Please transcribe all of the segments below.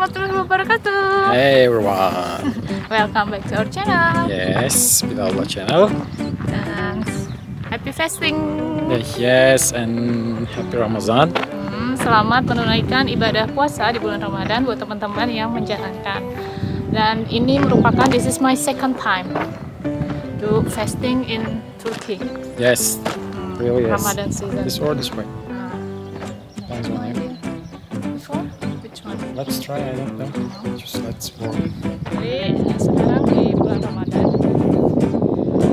warahmatullahi wabarakatuh. Hey everyone. Welcome back to our channel. Yes, Bidallah channel. Dan happy fasting. Yes, and happy Ramadan. Selamat menunaikan ibadah puasa di bulan Ramadan buat teman-teman yang menjalankan. Dan ini merupakan this is my second time to fasting in Turkey. Yes, really yes. Ramadan season. This or this way. Depends on you. Before? Which one? Let's try. I don't know. Just let's walk. Jadi sekarang di bulan Ramadan.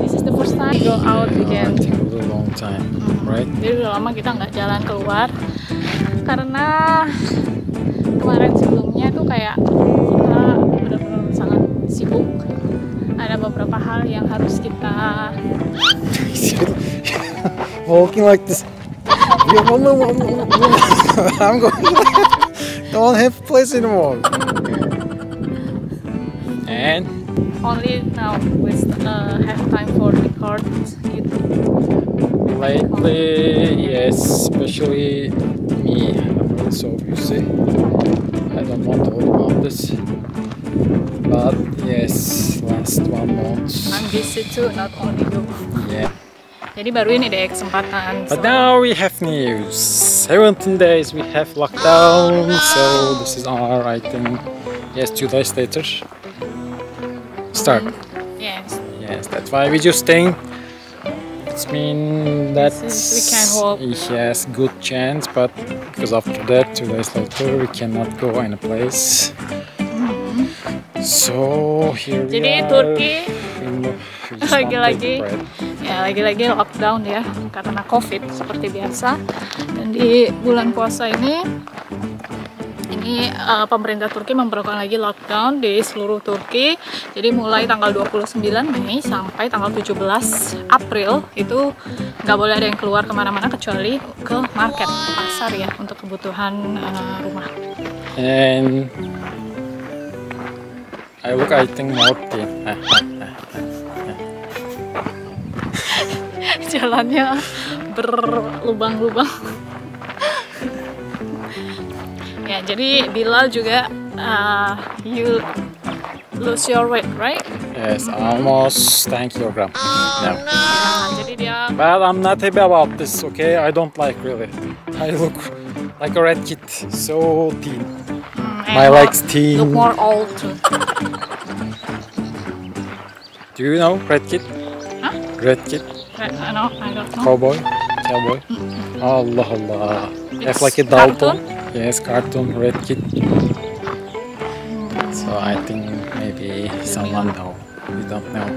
This is the first time we go out I again. think it was a long time, right? Jadi udah lama kita nggak jalan keluar karena kemarin sebelumnya tuh kayak kita benar-benar sangat sibuk. Ada beberapa hal yang harus kita Walking like this. I'm going. Don't have place anymore. And only now we have time for record YouTube. lately, yes, especially me, I'm so busy. I don't want to talk about this, but yes, last 1 month. I'm busy too, not only you. Yeah. Jadi baru ini deh kesempatan. But now we have news. 17 days we have lockdown, so this is our, I think, yes, 2 days later. Start. Yes. Yes, that's why we just staying. It's mean that Since we can walk. yes, good chance, but because after that 2 days later we cannot go any place. So here we Jadi are. Turki We just lagi-lagi want to take bread. ya lagi-lagi lockdown ya karena COVID seperti biasa. Dan di bulan puasa ini pemerintah Turki memperlakukan lagi lockdown di seluruh Turki. Jadi mulai tanggal 29 Mei sampai tanggal 17 April itu nggak boleh ada yang keluar kemana-mana kecuali ke market, pasar ya, untuk kebutuhan rumah. And I think more thin. Jalannya berlubang-lubang. Ya, jadi Bilal juga you lose your weight, right? Yes, almost 10 kilogram. Yeah. Nah, jadi dia But I'm not happy about this, okay? I don't like really. I look like a red kid, so thin. My legs thin. look more old too. Do you know red kid? Huh? Red kid? No, I don't know. Cowboy? Cowboy? Allah Allah. Have It's like a cartoon? Dalton. Yes, cartoon, red kid. So I think maybe someone know. We don't know.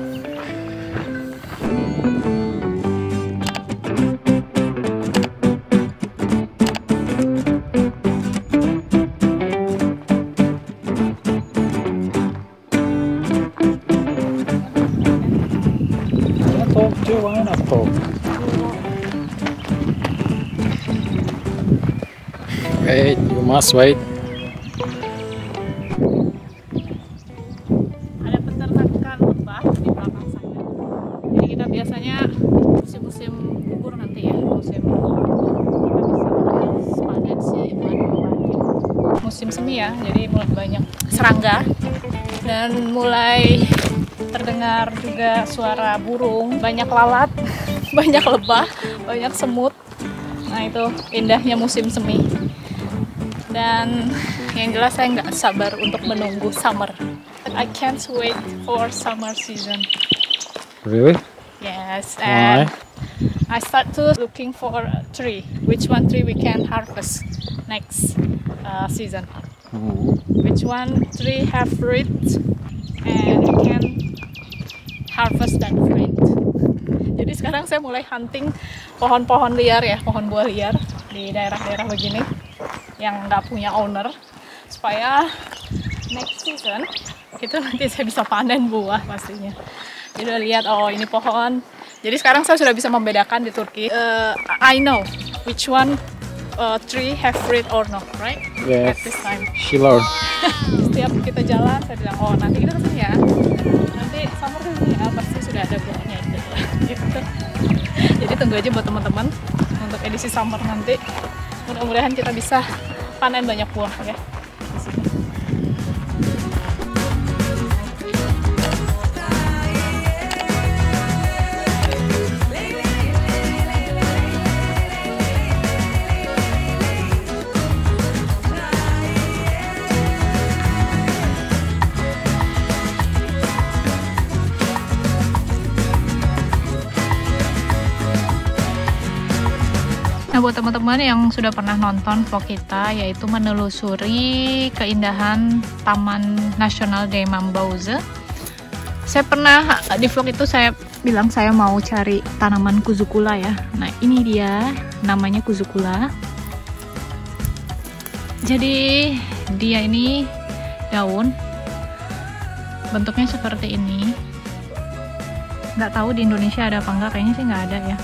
Talk to, why not talk? Wait, you must wait. Ada peternakan lebah di belakang saya. Jadi kita biasanya musim-musim gugur nanti ya, musim kita bisa panen si musim semi ya, jadi mulai banyak serangga dan mulai terdengar juga suara burung, banyak lalat, banyak lebah, banyak semut. Nah itu indahnya musim semi. Dan yang jelas saya nggak sabar untuk menunggu summer. I can't wait for summer season. Really? Yes, Why? and I start to looking for a tree. Which one tree we can harvest next season? Which one tree have fruit and we can harvest that fruit. Jadi sekarang saya mulai hunting pohon-pohon liar ya, pohon buah liar di daerah-daerah begini yang nggak punya owner, supaya next season itu nanti saya bisa panen buah pastinya. Jadi udah lihat, oh ini pohon. Jadi sekarang saya sudah bisa membedakan di Turki. I know which one tree have fruit or not, right? Yes. At this time. She learned. Setiap kita jalan, saya bilang, oh nanti kita kesini ya. Nanti summer kesini ya, pasti sudah ada buahnya gitu. Jadi tunggu aja buat teman-teman untuk edisi summer nanti. Mudah-mudahan kita bisa panen banyak buah ya di sini. Nah, buat teman-teman yang sudah pernah nonton vlog kita, yaitu menelusuri keindahan Taman Nasional Demambauze. Saya pernah di vlog itu saya bilang saya mau cari tanaman kuzukula ya. Nah, ini dia, namanya kuzukula. Jadi dia ini daun, bentuknya seperti ini. Nggak tahu di Indonesia ada apa enggak, kayaknya sih nggak ada ya.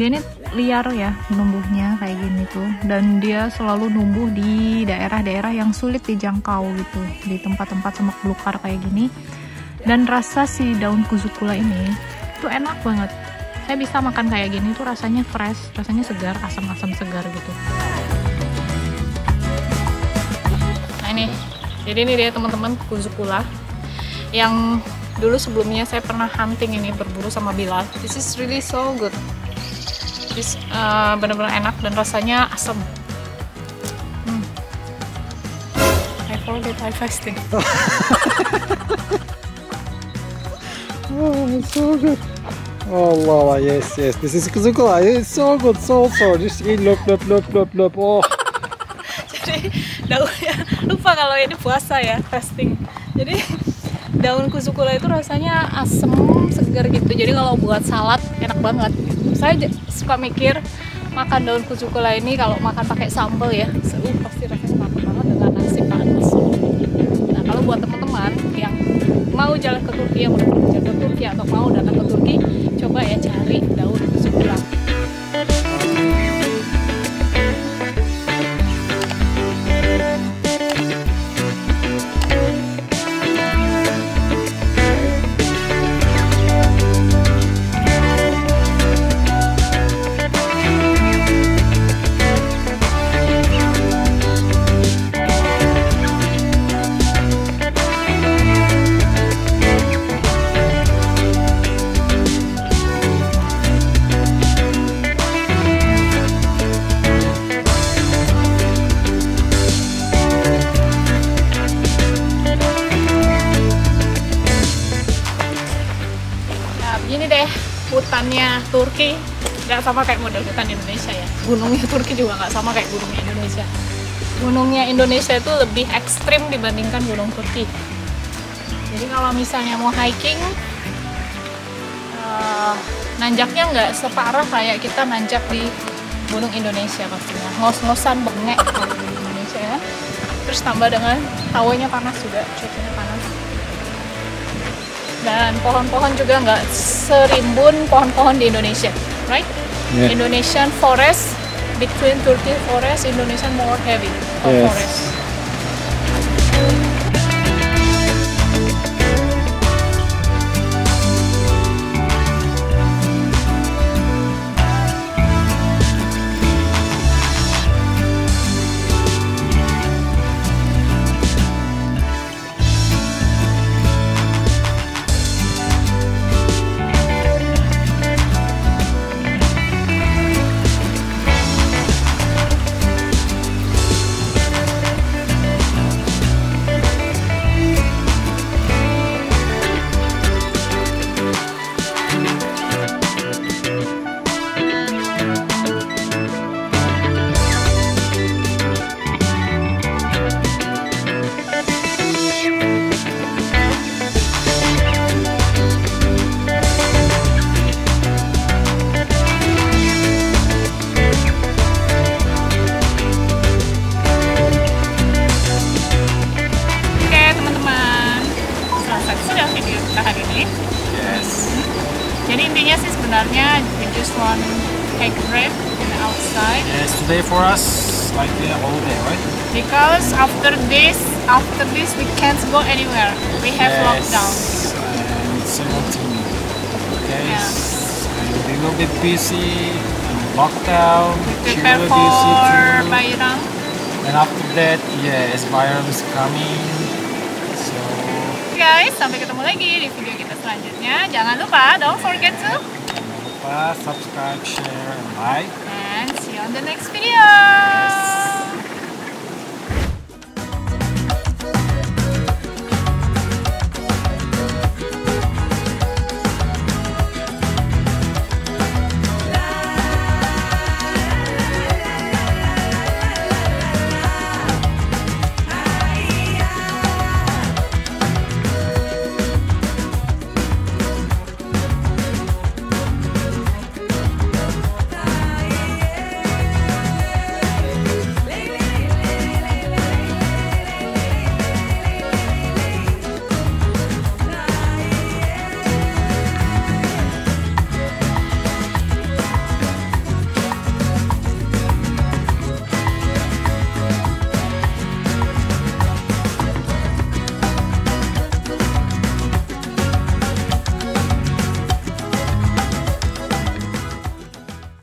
Dia ini liar ya numbuhnya kayak gini tuh, dan dia selalu numbuh di daerah-daerah yang sulit dijangkau gitu, di tempat-tempat semak belukar kayak gini. Dan rasa si daun kuzukula ini tuh enak banget. Saya bisa makan kayak gini tuh, rasanya fresh, rasanya segar, asam-asam segar gitu. Nah ini, jadi ini dia teman-teman kuzukula yang dulu sebelumnya saya pernah hunting ini, berburu sama Bilal. This is really so good. Bener-bener enak dan rasanya asam. I forget I fasting. Oh, it's so good. Oh, wow, yes. This is kuzukula. It's so good, so. Just eat, lop. Oh. Jadi daunnya, lupa kalau ini puasa ya, fasting. Jadi daun kuzukula itu rasanya asem, segar gitu. Jadi kalau buat salad enak banget. Saya suka mikir makan daun kuzukula ini kalau makan pakai sambal ya, pasti rasanya mantap banget dengan nasi panas. Nah, kalau buat teman-teman yang mau jalan ke Turki, yang udah pernah jalan ke Turki atau mau datang ke Turki, coba ya cari daun kuzukula. Ini deh hutannya Turki, nggak sama kayak model hutan Indonesia ya. Gunungnya Turki juga nggak sama kayak gunungnya Indonesia. Gunungnya Indonesia itu lebih ekstrim dibandingkan gunung Turki. Jadi kalau misalnya mau hiking, nanjaknya nggak separah kayak kita nanjak di gunung Indonesia pastinya. Ngos-ngosan bengek kalau di Indonesia ya. Terus tambah dengan hawanya panas juga, cuacanya panas. Dan pohon-pohon juga nggak serimbun pohon-pohon di Indonesia, right? Yeah. Indonesian forest between Turkey forest, Indonesian more heavy forest. Jadi intinya sih sebenarnya we just want take a break in the outside. Yes, today for us like a holiday, right? Because after this we can't go anywhere. We have lockdown. And 17 days. Yeah. And we will be busy. Lockdown. We prepare for Bayram. And after that, yes, Bayram is coming. So guys, sampai ketemu lagi di video kita selanjutnya. Jangan lupa, don't forget to subscribe, share, and like. And see you on the next video.